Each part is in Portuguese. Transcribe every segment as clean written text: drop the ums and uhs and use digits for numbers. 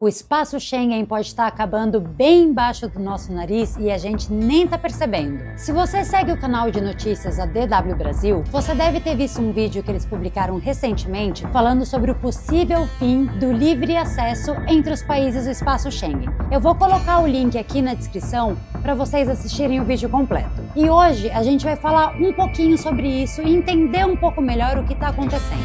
O espaço Schengen pode estar acabando bem embaixo do nosso nariz e a gente nem tá percebendo. Se você segue o canal de notícias a DW Brasil, você deve ter visto um vídeo que eles publicaram recentemente falando sobre o possível fim do livre acesso entre os países do espaço Schengen. Eu vou colocar o link aqui na descrição para vocês assistirem o vídeo completo. E hoje a gente vai falar um pouquinho sobre isso e entender um pouco melhor o que está acontecendo.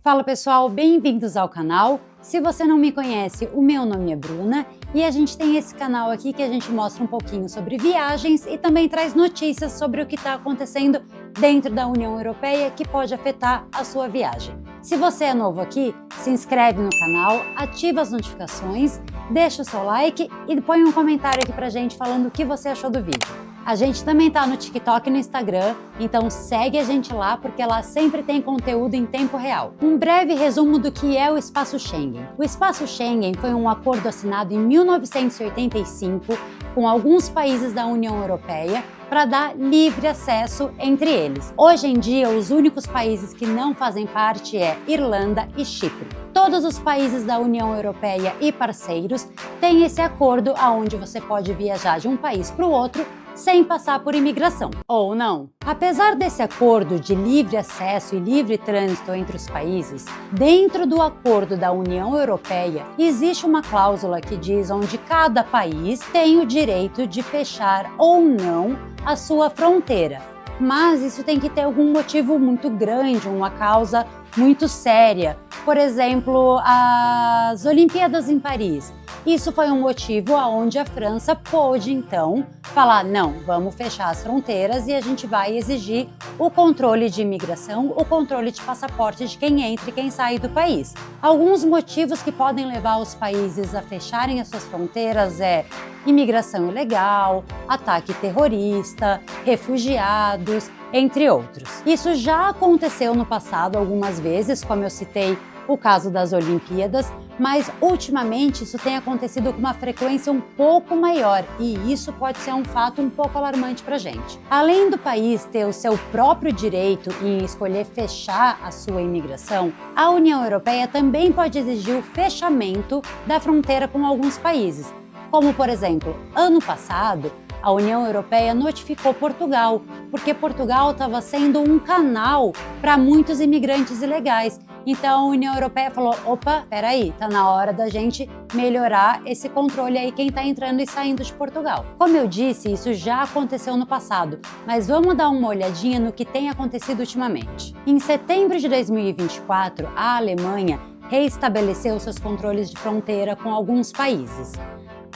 Fala pessoal, bem-vindos ao canal. Se você não me conhece, o meu nome é Bruna e a gente tem esse canal aqui que a gente mostra um pouquinho sobre viagens e também traz notícias sobre o que está acontecendo dentro da União Europeia que pode afetar a sua viagem. Se você é novo aqui, se inscreve no canal, ativa as notificações, deixa o seu like e põe um comentário aqui pra gente falando o que você achou do vídeo. A gente também tá no TikTok e no Instagram, então segue a gente lá porque lá sempre tem conteúdo em tempo real. Um breve resumo do que é o Espaço Schengen. O Espaço Schengen foi um acordo assinado em 1985 com alguns países da União Europeia para dar livre acesso entre eles. Hoje em dia, os únicos países que não fazem parte é Irlanda e Chipre. Todos os países da União Europeia e parceiros têm esse acordo onde você pode viajar de um país para o outro sem passar por imigração, ou não. Apesar desse acordo de livre acesso e livre trânsito entre os países, dentro do acordo da União Europeia existe uma cláusula que diz onde cada país tem o direito de fechar ou não a sua fronteira. Mas isso tem que ter algum motivo muito grande, uma causa muito séria. Por exemplo, as Olimpíadas em Paris. Isso foi um motivo onde a França pôde, então, falar, não, vamos fechar as fronteiras e a gente vai exigir o controle de imigração, o controle de passaporte de quem entra e quem sai do país. Alguns motivos que podem levar os países a fecharem as suas fronteiras é imigração ilegal, ataque terrorista, refugiados, entre outros. Isso já aconteceu no passado algumas vezes, como eu citei o caso das Olimpíadas, mas ultimamente isso tem acontecido com uma frequência um pouco maior e isso pode ser um fato um pouco alarmante para a gente. Além do país ter o seu próprio direito em escolher fechar a sua imigração, a União Europeia também pode exigir o fechamento da fronteira com alguns países, como por exemplo, ano passado, a União Europeia notificou Portugal, porque Portugal estava sendo um canal para muitos imigrantes ilegais. Então a União Europeia falou, opa, peraí, tá na hora da gente melhorar esse controle aí quem está entrando e saindo de Portugal. Como eu disse, isso já aconteceu no passado, mas vamos dar uma olhadinha no que tem acontecido ultimamente. Em setembro de 2024, a Alemanha reestabeleceu seus controles de fronteira com alguns países.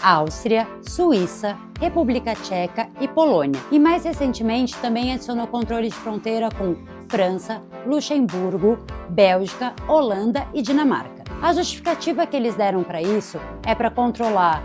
Áustria, Suíça, República Tcheca e Polônia. E mais recentemente também adicionou controle de fronteira com França, Luxemburgo, Bélgica, Holanda e Dinamarca. A justificativa que eles deram para isso é para controlar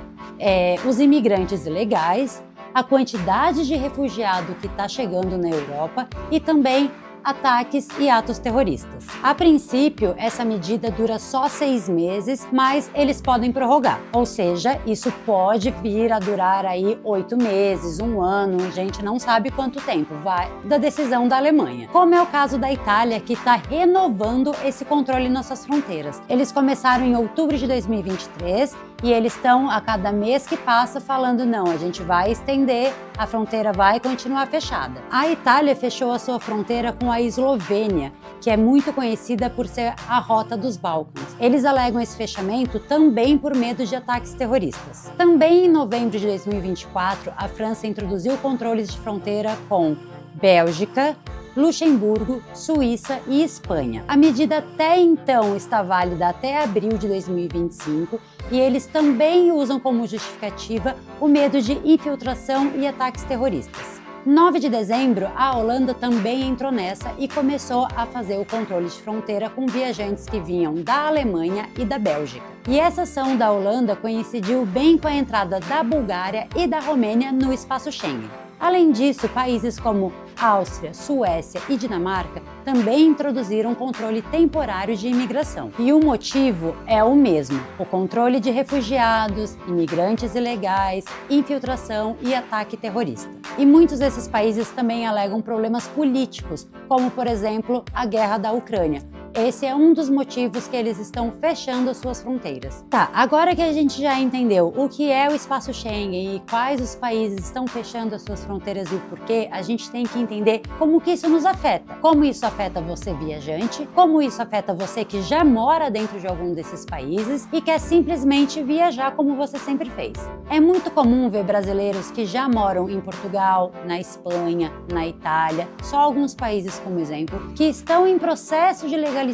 os imigrantes ilegais, a quantidade de refugiado que está chegando na Europa e também ataques e atos terroristas. A princípio, essa medida dura só 6 meses, mas eles podem prorrogar. Ou seja, isso pode vir a durar aí 8 meses, 1 ano, a gente não sabe quanto tempo, vai da decisão da Alemanha. Como é o caso da Itália, que está renovando esse controle nas suas fronteiras. Eles começaram em outubro de 2023 e eles estão a cada mês que passa falando, não, a gente vai estender, a fronteira vai continuar fechada. A Itália fechou a sua fronteira com a Eslovênia, que é muito conhecida por ser a rota dos Balcãs. Eles alegam esse fechamento também por medo de ataques terroristas. Também em novembro de 2024, a França introduziu controles de fronteira com Bélgica, Luxemburgo, Suíça e Espanha. A medida até então está válida até abril de 2025 e eles também usam como justificativa o medo de infiltração e ataques terroristas. 9 de dezembro, a Holanda também entrou nessa e começou a fazer o controle de fronteira com viajantes que vinham da Alemanha e da Bélgica. E essa ação da Holanda coincidiu bem com a entrada da Bulgária e da Romênia no espaço Schengen. Além disso, países como Áustria, Suécia e Dinamarca também introduziram controle temporário de imigração. E o motivo é o mesmo: o controle de refugiados, imigrantes ilegais, infiltração e ataque terrorista. E muitos desses países também alegam problemas políticos, como por exemplo a guerra da Ucrânia. Esse é um dos motivos que eles estão fechando as suas fronteiras. Tá, agora que a gente já entendeu o que é o espaço Schengen e quais os países estão fechando as suas fronteiras e o porquê, a gente tem que entender como que isso nos afeta. Como isso afeta você viajante, como isso afeta você que já mora dentro de algum desses países e quer simplesmente viajar como você sempre fez. É muito comum ver brasileiros que já moram em Portugal, na Espanha, na Itália, só alguns países como exemplo, que estão em processo de legalização,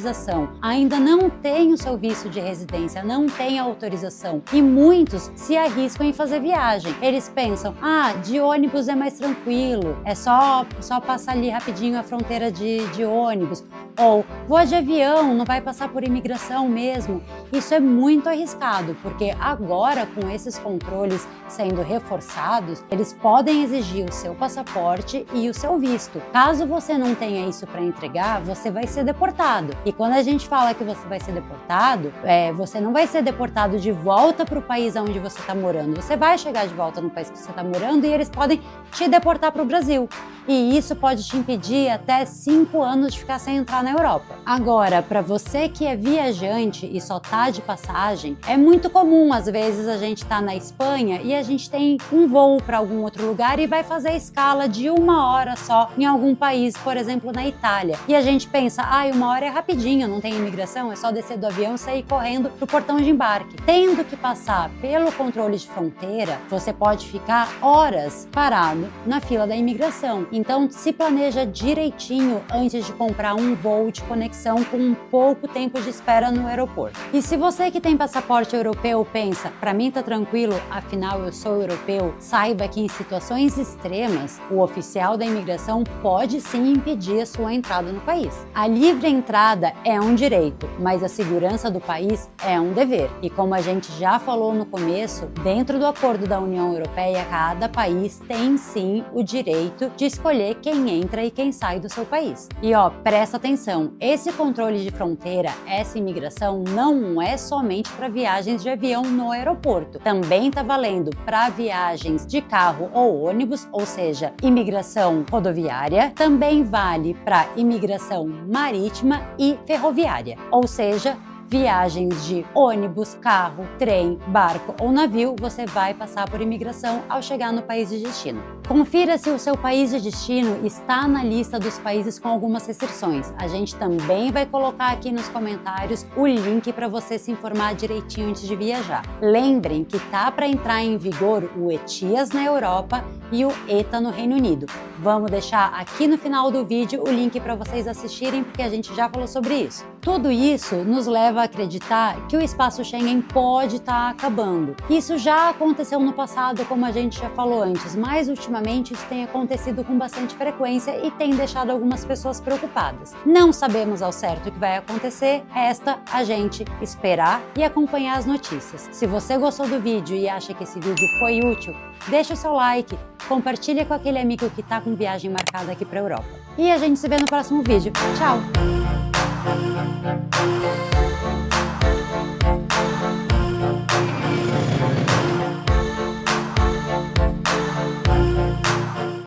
ainda não têm o seu visto de residência, não têm a autorização e muitos se arriscam em fazer viagem. Eles pensam, de ônibus é mais tranquilo, é só passar ali rapidinho a fronteira de ônibus, ou vou de avião, não vai passar por imigração mesmo. Isso é muito arriscado, porque agora com esses controles sendo reforçados, eles podem exigir o seu passaporte e o seu visto. Caso você não tenha isso para entregar, você vai ser deportado. E quando a gente fala que você vai ser deportado, você não vai ser deportado de volta para o país onde você está morando. Você vai chegar de volta no país que você está morando e eles podem te deportar para o Brasil. E isso pode te impedir até 5 anos de ficar sem entrar na Europa. Agora, para você que é viajante e só tá de passagem, é muito comum, às vezes, a gente tá na Espanha e a gente tem um voo para algum outro lugar e vai fazer a escala de 1 hora só em algum país, por exemplo, na Itália. E a gente pensa, 1 hora é rapidinho, não tem imigração, é só descer do avião e sair correndo pro portão de embarque. Tendo que passar pelo controle de fronteira, você pode ficar horas parado na fila da imigração. Então, se planeja direitinho antes de comprar um voo de conexão com um pouco tempo de espera no aeroporto. E se você que tem passaporte europeu pensa, para mim tá tranquilo, afinal eu sou europeu, saiba que em situações extremas, o oficial da imigração pode sim impedir a sua entrada no país. A livre entrada é um direito, mas a segurança do país é um dever. E como a gente já falou no começo, dentro do acordo da União Europeia, cada país tem sim o direito de escolher quem entra e quem sai do seu país. E presta atenção, esse controle de fronteira, essa imigração não é somente para viagens de avião no aeroporto. Também está valendo para viagens de carro ou ônibus, ou seja, imigração rodoviária. Também vale para imigração marítima e ferroviária, ou seja, viagens de ônibus, carro, trem, barco ou navio, você vai passar por imigração ao chegar no país de destino. Confira se o seu país de destino está na lista dos países com algumas restrições. A gente também vai colocar aqui nos comentários o link para você se informar direitinho antes de viajar. Lembrem que tá para entrar em vigor o ETIAS na Europa e o ETA no Reino Unido. Vamos deixar aqui no final do vídeo o link para vocês assistirem, porque a gente já falou sobre isso. Tudo isso nos leva a acreditar que o espaço Schengen pode estar acabando. Isso já aconteceu no passado, como a gente já falou antes, mas ultimamente isso tem acontecido com bastante frequência e tem deixado algumas pessoas preocupadas. Não sabemos ao certo o que vai acontecer, resta a gente esperar e acompanhar as notícias. Se você gostou do vídeo e acha que esse vídeo foi útil, deixa o seu like, compartilha com aquele amigo que está com viagem marcada aqui para a Europa. E a gente se vê no próximo vídeo. Tchau!